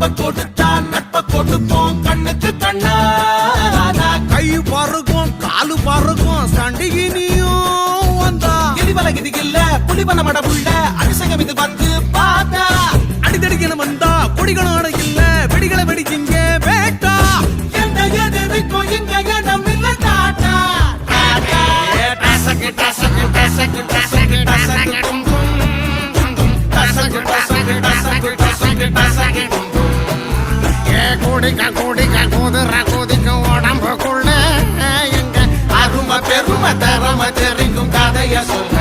கம்ப கொடுத்தா நட்ப கொடுப்போம் கண்ணுக்கு கண்ணா கை பருக்கும் காலு பருக்கும் சண்டிகினியும் வந்தா எரிவலகிது இல்ல புலிவன மடவுள்ள அபிஷேகம் இது வந்து பார்த்தா அடித்தடிக்கணும் வந்தா கொடிகளோட இல்ல வெடிகளை வெடிச்சிங்க வேட்டா எந்த எதிர்க்கும் இங்க இடம் இல்ல டாட்டா டாட்டா டசக்கு டசக்கு டசக்கு டசக்கு டசக்கு டும் டும் டும் டசக்கு டசக்கு டசக்கு டசக்கு டசக்கு டும் குடிக்க குதிர குதிக்க உடம்புக்குள்ள எங்க அருமை பெருமை தரம தெரிக்கும் கதைய சொல்ல